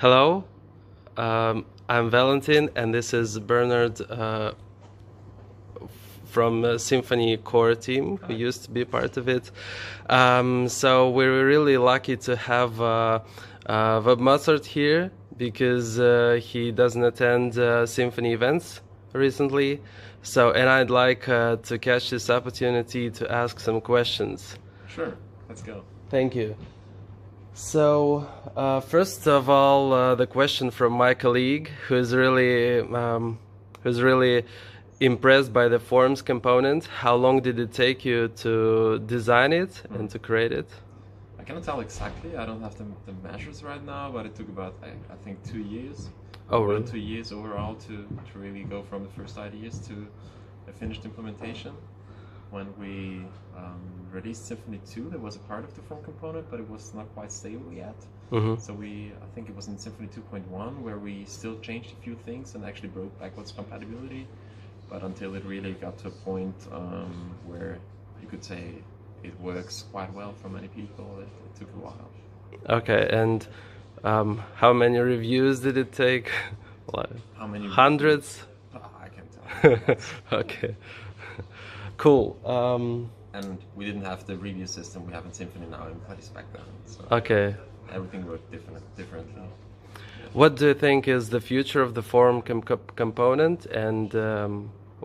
Hello, I'm Valentin, and this is Bernard from Symphony Core team, who used to be part of it. So we're really lucky to have webmozart here because he doesn't attend symphony events recently. So, and I'd like to catch this opportunity to ask some questions. Sure, let's go. Thank you. So, first of all, the question from my colleague, who's really impressed by the forms component. How long did it take you to design it and to create it? I cannot tell exactly. I don't have the measures right now, but it took about I think 2 years. Oh, really? 2 years overall to really go from the first ideas to a finished implementation. When we released Symphony 2, there was a part of the form component, but it was not quite stable yet. Mm-hmm. So I think it was in Symphony 2.1 where we still changed a few things and actually broke backwards compatibility. But until it really got to a point where you could say it works quite well for many people, it took a while. Okay, and how many reviews did it take? How many? Hundreds? I can't tell. Okay. Cool. And we didn't have the review system we have in Symphony now in place back then. So Okay. everything worked differently. What do you think is the future of the form component, and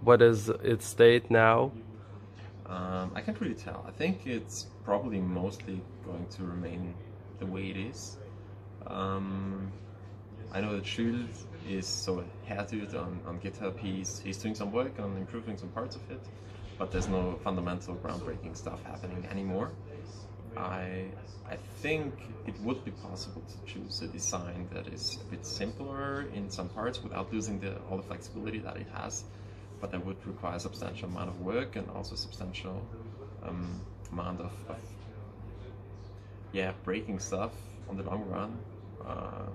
what is its state now? I can't really tell. I think it's probably mostly going to remain the way it is. I know that Jules is so hairdo on GitHub. He's doing some work on improving some parts of it, but there's no fundamental groundbreaking stuff happening anymore. I think it would be possible to choose a design that is a bit simpler in some parts without losing all the flexibility that it has, but that would require a substantial amount of work and also a substantial amount of breaking stuff on the long run.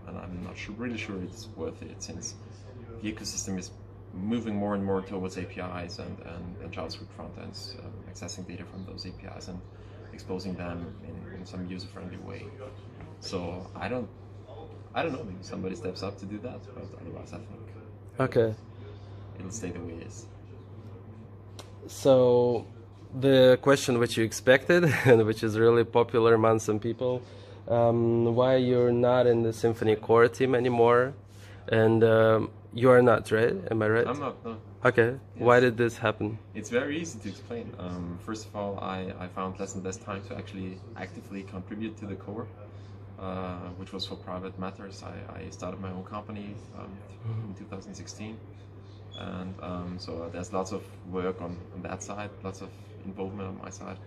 And I'm not really sure it's worth it, since the ecosystem is moving more and more towards APIs and JavaScript frontends, accessing data from those APIs and exposing them in some user-friendly way. So I don't know, maybe somebody steps up to do that, but otherwise I think Okay. it'll stay the way it is. So, the question which you expected, and which is really popular among some people, why you're not in the Symphony Core team anymore, and you are not, right? Am I right? I'm not, no. Okay. Yes. Why did this happen? It's very easy to explain. First of all, I found less and less time to actually actively contribute to the core, which was for private matters. I started my own company in 2016, and so there's lots of work on that side, lots of involvement on my side,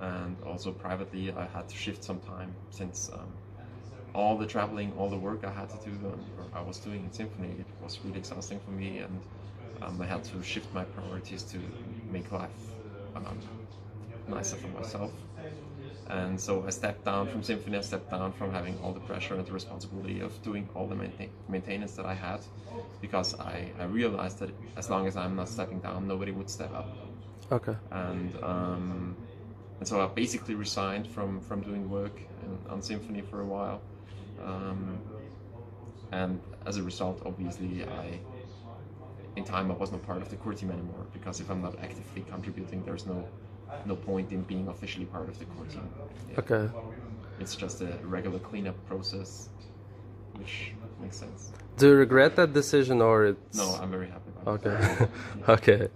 and also privately I had to shift some time, since all the traveling, all the work I had to do, or I was doing in Symphony, it was really exhausting for me, and I had to shift my priorities to make life nicer for myself. And so I stepped down from Symphony, I stepped down from having all the pressure and the responsibility of doing all the maintenance that I had, because I realized that as long as I'm not stepping down, nobody would step up. Okay. And so I basically resigned from doing work on Symphony for a while. And as a result, obviously, in time I was not part of the core team anymore, because if I'm not actively contributing, there's no point in being officially part of the core team. Yeah. Okay. It's just a regular cleanup process, which makes sense. Do you regret that decision, or it's... No, I'm very happy about Okay. it. Okay.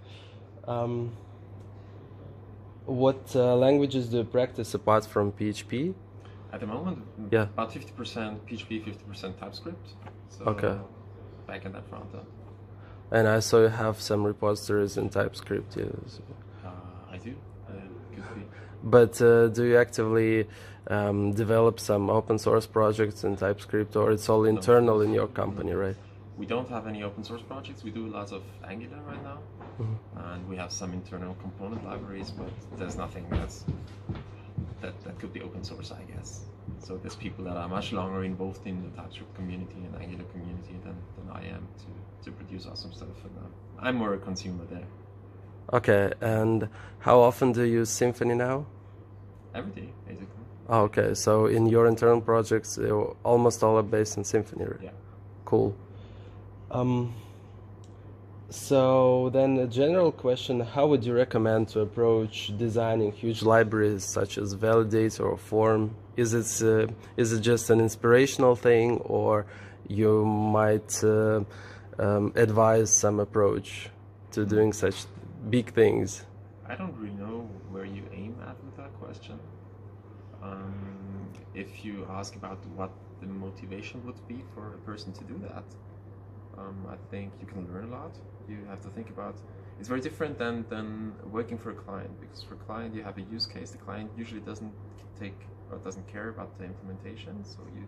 What languages do you practice apart from PHP? At the moment, Yeah. about 50% PHP, 50% TypeScript. So Okay. back end and front end. And I saw you have some repositories in TypeScript. Yes. I do. Could be. But do you actively develop some open source projects in TypeScript, or it's all internal in your company, right? We don't have any open source projects. We do lots of Angular right now, and we have some internal component libraries, but there's nothing that could be open source, I guess. So there's people that are much longer involved in the TypeScript community and Angular community than I am to produce awesome stuff for them. I'm more a consumer there. Okay, and how often do you use Symfony now? Every day, basically. Okay, so in your internal projects, almost all are based in Symfony. Yeah. Cool. Um, so then a general question, how would you recommend to approach designing huge libraries such as Validator or Form? Is it just an inspirational thing, or you might advise some approach to doing such big things? I don't really know where you aim at with that question. If you ask about what the motivation would be for a person to do that, I think you can learn a lot. You have to think about it's very different than working for a client, because for a client you have a use case. The client usually doesn't care about the implementation, so you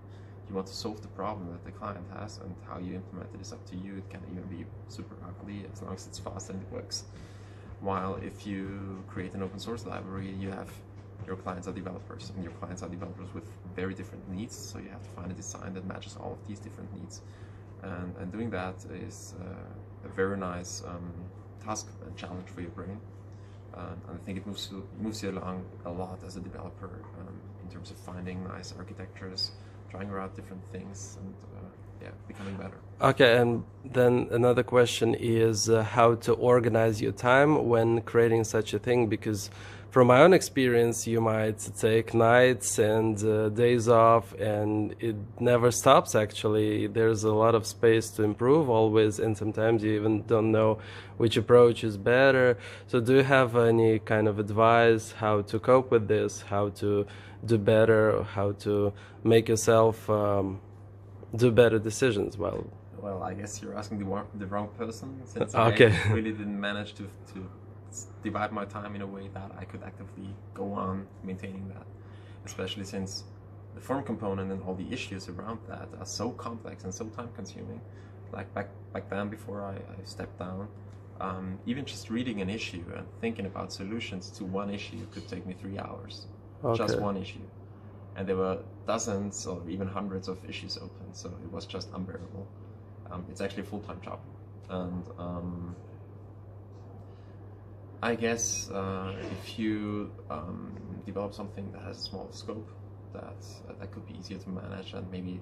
want to solve the problem that the client has, and how you implement it is up to you. It can even be super ugly as long as it's fast and it works. While if you create an open source library, you have your clients are developers, and your clients are developers with very different needs, so you have to find a design that matches all of these different needs. And doing that is a very nice task and challenge for your brain. And I think it moves you along a lot as a developer in terms of finding nice architectures, trying out different things, and becoming better. Okay, and then another question is how to organize your time when creating such a thing, because from my own experience, you might take nights and days off, and it never stops actually. There's a lot of space to improve always, and sometimes you even don't know which approach is better. So do you have any kind of advice how to cope with this, how to do better, how to make yourself do better decisions? Well, I guess you're asking the wrong person, since Okay. I really didn't manage to divide my time in a way that I could actively go on maintaining that, especially since the form component and all the issues around that are so complex and so time consuming. Like back then, before I stepped down, even just reading an issue and thinking about solutions to one issue could take me 3 hours. Okay. Just one issue. And there were dozens or even hundreds of issues open, so it was just unbearable. It's actually a full-time job. And I guess if you develop something that has a small scope, that could be easier to manage, and maybe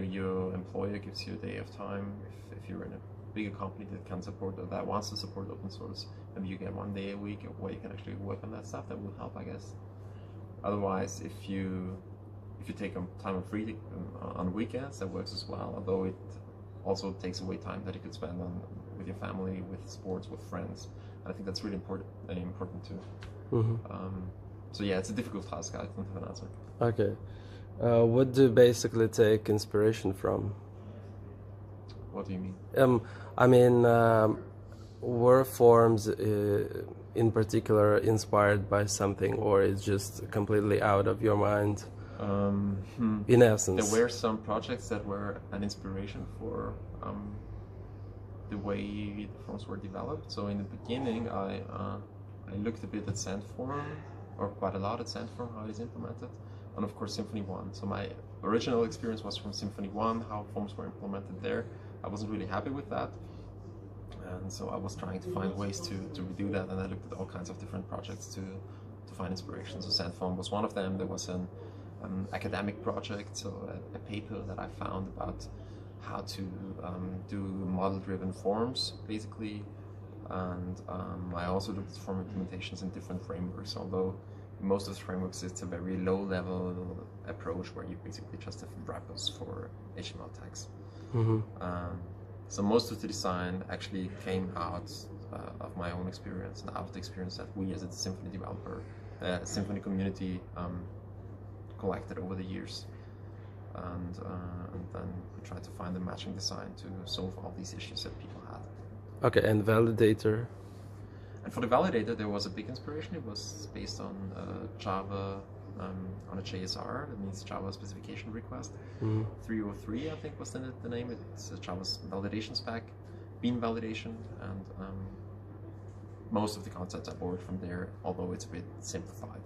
your employer gives you a day of time. If you're in a bigger company that can support, or that wants to support open source, maybe you get 1 day a week where you can actually work on that stuff. That will help, I guess. Otherwise, if you take time of free on weekends, that works as well. Although it also takes away time that you could spend with your family, with sports, with friends. And I think that's really important too. Mm-hmm. So yeah, it's a difficult task. I don't have an answer. Okay. What do you basically take inspiration from? What do you mean? I mean, were forms in particular inspired by something, or it's just completely out of your mind? In essence, there were some projects that were an inspiration for the way the forms were developed. So in the beginning, I looked a bit at Sandform, or quite a lot at Sandform, how it is implemented, and of course Symfony 1. So my original experience was from Symfony 1, how forms were implemented there. I wasn't really happy with that, and so I was trying to find ways to redo that, and I looked at all kinds of different projects to find inspiration. So Sandform was one of them. There was an academic project, so a paper that I found about how to do model-driven forms, basically, and I also looked at form implementations in different frameworks, although in most of the frameworks it's a very low-level approach where you basically just have wrappers for HTML tags. Mm-hmm. So most of the design actually came out of my own experience, and out of the experience that we as a Symfony developer, Symfony community collected over the years, and then we tried to find a matching design to solve all these issues that people had. Okay, and validator? And for the validator, there was a big inspiration. It was based on Java, on a JSR, that means Java specification request. 303, I think was the name. It's Java's validation spec, bean validation, and most of the concepts I borrowed from there, although it's a bit simplified.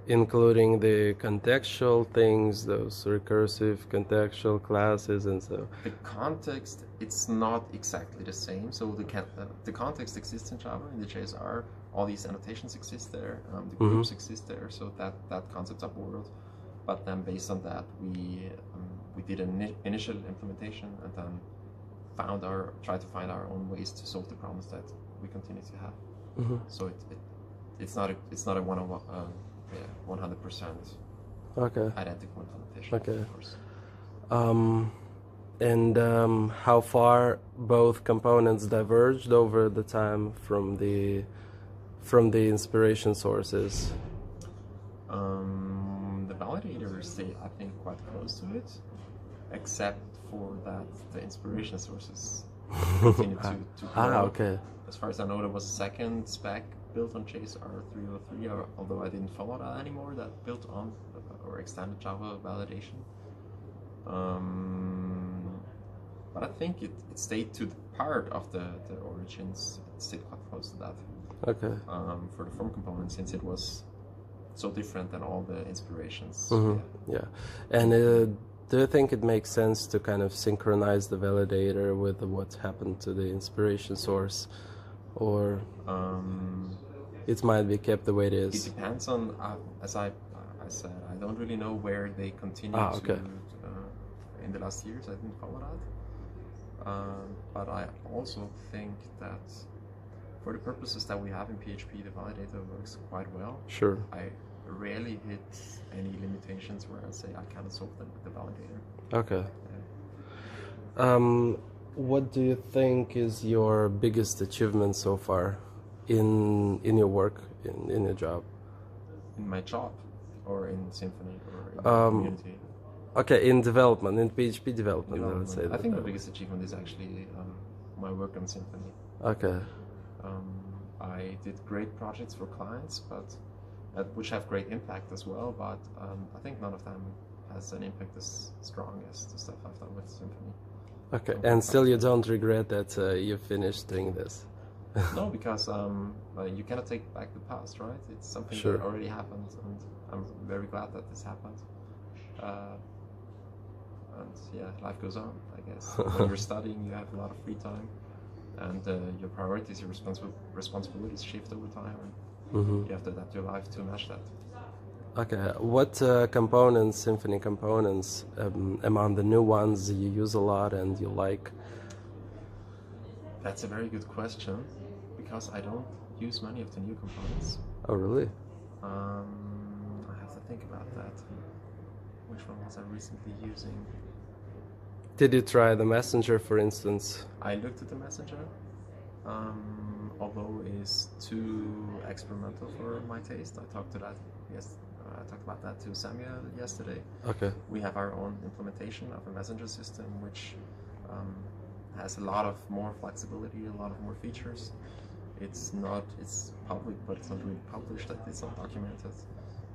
Including the contextual things, those recursive contextual classes and so. The context, it's not exactly the same. So the context exists in Java, in the JSR. All these annotations exist there. The groups exist there. So that concepts are borrowed. but then based on that, we did an initial implementation, and then tried to find our own ways to solve the problems that we continue to have. So it's not a 100% identical implementation. Okay. Of course. And how far both components diverged over the time from the inspiration sources? The validators stay, I think, quite close to it, except for that the inspiration sources continue to grow. Okay. As far as I know, there was a second spec built on Chase R303, although I didn't follow that anymore, that built on or extended Java validation. But I think it stayed to the part of the origins. It stayed quite close to that. Okay. For the form component, since it was so different than all the inspirations. Yeah. And do you think it makes sense to kind of synchronize the validator with what happened to the inspiration source, or it might be kept the way it is? It depends on, as I said, I don't really know where they continue to. In the last years, I didn't follow that. But I also think that for the purposes that we have in PHP, the validator works quite well. Sure. I rarely hit any limitations where I say I cannot solve them with the validator. Okay. Yeah. What do you think is your biggest achievement so far in your work, in your job? In my job, or in Symfony, or in the community? Okay, in development, in PHP development. Let's say I think the biggest achievement is actually my work on Symfony. Okay. I did great projects for clients, but which have great impact as well. But I think none of them has an impact as strong as the stuff I've done with Symfony. Okay, and still you don't regret that you finished doing this? No, because you cannot take back the past, right? It's something that already happened, and I'm very glad that this happened. And yeah, life goes on, I guess. When you're studying, you have a lot of free time, and your priorities, your responsibilities shift over time, and you have to adapt your life to match that. Okay, what components, Symfony components, among the new ones you use a lot and you like? That's a very good question, because I don't use many of the new components. Oh, really? I have to think about that. Which one was I recently using? Did you try the Messenger, for instance? I looked at the Messenger, although it's too experimental for my taste. I talked about that to Samuel yesterday. Okay. We have our own implementation of a messenger system, which has a lot of more flexibility, a lot of more features. It's public, but it's not really published. It's not documented.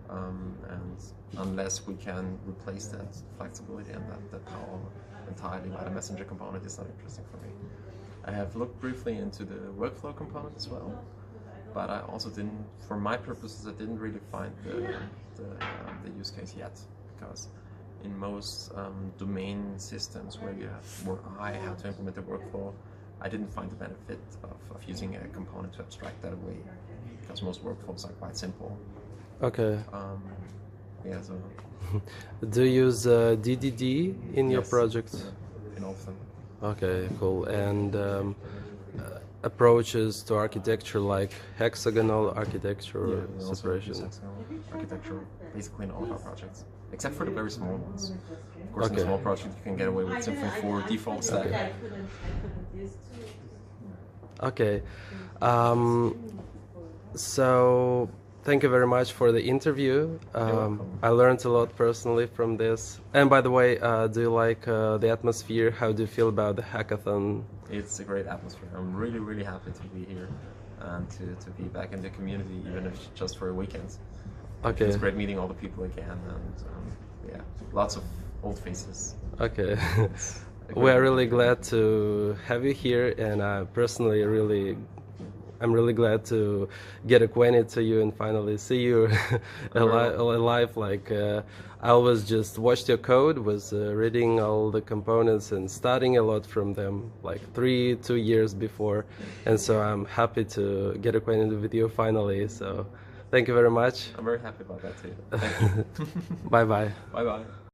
And unless we can replace that flexibility and that power entirely by the messenger component, it's not interesting for me. I have looked briefly into the workflow component as well, but I also didn't, for my purposes, I didn't really find the use case yet, because in most domain systems where I had to implement the workflow, I didn't find the benefit of using a component to abstract that away, because most workflows are quite simple. Okay. Yeah, so. Do you use DDD in your project? In all of them. Okay, cool. And approaches to architecture like hexagonal architecture separation? Hexagonal architecture basically in all of our projects, except for the very small ones. Of course, in small projects you can get away with Symfony 4 default stack. Okay. So thank you very much for the interview. I learned a lot personally from this. And by the way, do you like the atmosphere? How do you feel about the hackathon? It's a great atmosphere. I'm really, really happy to be here and to be back in the community, even if just for a weekend. Okay. It's great meeting all the people again, and yeah, lots of old faces. Okay. We are really glad to have you here, and I'm really glad to get acquainted to you and finally see you alive. Like I always just watched your code, was reading all the components and studying a lot from them, like 2 years before, and so I'm happy to get acquainted with you finally. So Thank you very much. I'm very happy about that too. Thank you. Bye bye. Bye bye.